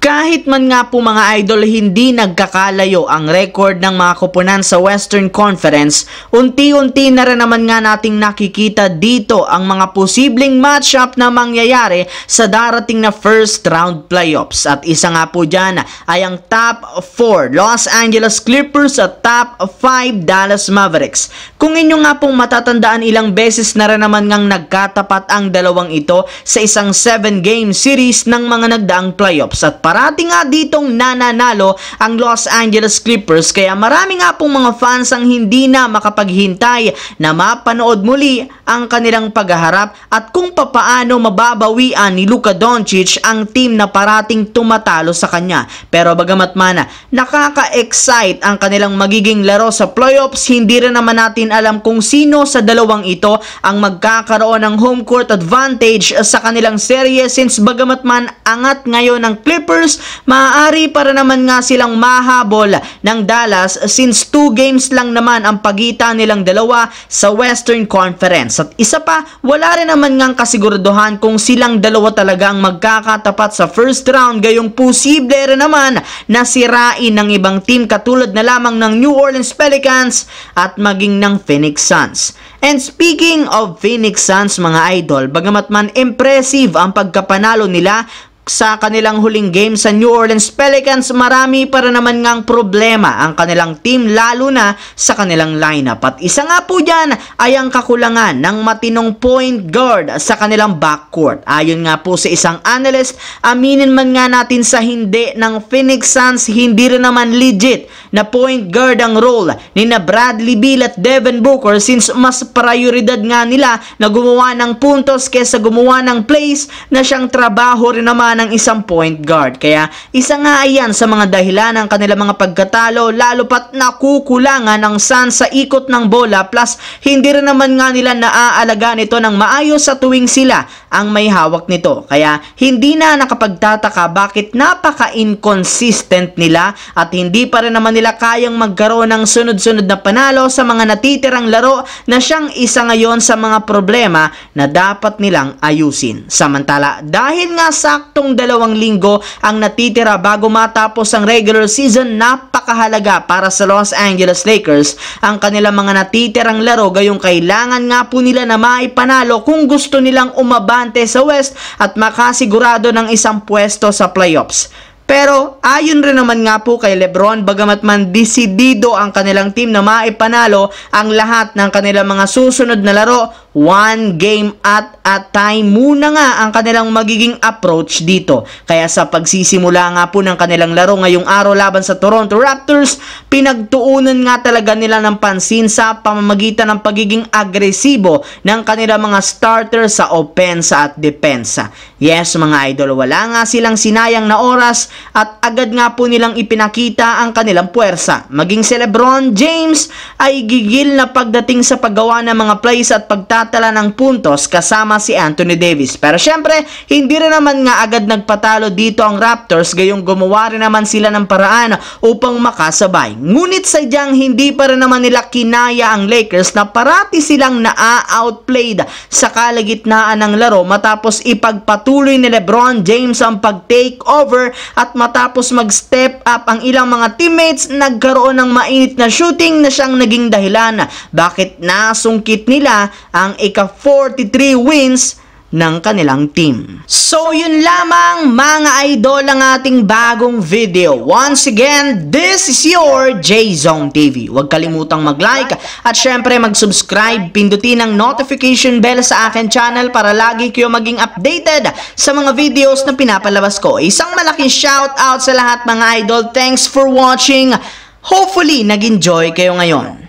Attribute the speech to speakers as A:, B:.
A: Kahit man nga po mga idol hindi nagkakalayo ang record ng mga koponan sa Western Conference, unti-unti na rin naman nga nating nakikita dito ang mga posibleng matchup na mangyayari sa darating na first round playoffs. At isa nga po dyan ay ang top 4 Los Angeles Clippers at top 5 Dallas Mavericks. Kung inyo nga pong matatandaan, ilang beses na rin naman ngang nagkatapat ang dalawang ito sa isang 7-game series ng mga nagdaang playoffs. At parati nga ditong nananalo ang Los Angeles Clippers, kaya marami nga pong mga fans ang hindi na makapaghintay na mapanood muli ang kanilang paghaharap at kung papaano mababawian ni Luka Doncic ang team na parating tumatalo sa kanya. Pero bagamat man nakaka-excite ang kanilang magiging laro sa playoffs, hindi rin naman natin alam kung sino sa dalawang ito ang magkakaroon ng home court advantage sa kanilang serye, since bagamat man angat ngayon ng Clippers, maaari para naman nga silang mahabol ng Dallas since 2 games lang naman ang pagitan nilang dalawa sa Western Conference. At isa pa, wala rin naman ngang kasiguraduhan kung silang dalawa talagang magkakatapat sa first round, gayong posible rin naman na sirain ng ibang team katulad na lamang ng New Orleans Pelicans at maging ng Phoenix Suns. And speaking of Phoenix Suns mga idol, bagamat man impressive ang pagkapanalo nila sa kanilang huling game sa New Orleans Pelicans, marami para naman ngang problema ang kanilang team, lalo na sa kanilang lineup. At isa nga po dyan ay ang kakulangan ng matinong point guard sa kanilang backcourt. Ayon nga po sa isang analyst, aminin man nga natin sa hindi ng Phoenix Suns, hindi rin naman legit na point guard ang role ni na Bradley Beal at Devin Booker, since mas prioridad nga nila na gumawa ng puntos kesa gumawa ng plays na siyang trabaho rin naman ng isang point guard. Kaya isa nga yan sa mga dahilan ng kanilang mga pagkatalo, lalo pat nakukulangan ng Suns sa ikot ng bola, plus hindi rin naman nga nila naaalagaan ito ng maayos sa tuwing sila ang may hawak nito. Kaya hindi na nakapagtataka bakit napaka-inconsistent nila at hindi pa rin naman nila kayang magkaroon ng sunod-sunod na panalo sa mga natitirang laro, na siyang isa ngayon sa mga problema na dapat nilang ayusin. Samantala, dahil nga saktong 2 linggo ang natitira bago matapos ang regular season, napakahalaga para sa Los Angeles Lakers ang kanilang mga natitirang laro, gayong kailangan nga po nila na maipanalo kung gusto nilang umabante sa West at makasigurado ng isang pwesto sa playoffs. Pero ayon rin naman nga po kay LeBron, bagamat man desidido ang kanilang team na maipanalo ang lahat ng kanilang mga susunod na laro, 1 game at a time muna nga ang kanilang magiging approach dito. Kaya sa pagsisimula nga po ng kanilang laro ngayong araw laban sa Toronto Raptors, pinagtuunan nga talaga nila ng pansin sa pamamagitan ng pagiging agresibo ng kanilang mga starters sa opensa at depensa. Yes mga idol, wala nga silang sinayang na oras at agad nga po nilang ipinakita ang kanilang puwersa. Maging si LeBron James ay gigil na pagdating sa paggawa ng mga plays at pagtatala ng puntos kasama si Anthony Davis. Pero syempre, hindi rin naman nga agad nagpatalo dito ang Raptors, gayong gumawa rin naman sila ng paraan upang makasabay. Ngunit sadyang hindi pa rin naman nila kinaya ang Lakers na parati silang na-outplayed sa kalagitnaan ng laro matapos ipagpatuloy ni LeBron James ang pag-take over. At matapos mag-step up ang ilang mga teammates, nagkaroon ng mainit na shooting na siyang naging dahilan bakit nasungkit nila ang ika-43 wins ng kanilang team. So yun lamang mga idol ang ating bagong video. Once again, this is your J-Zone TV. Huwag kalimutang mag-like at syempre mag-subscribe, pindutin ang notification bell sa akin channel para lagi kayo maging updated sa mga videos na pinapalabas ko. Isang malaking shout out sa lahat mga idol. Thanks for watching. Hopefully nag-enjoy kayo ngayon.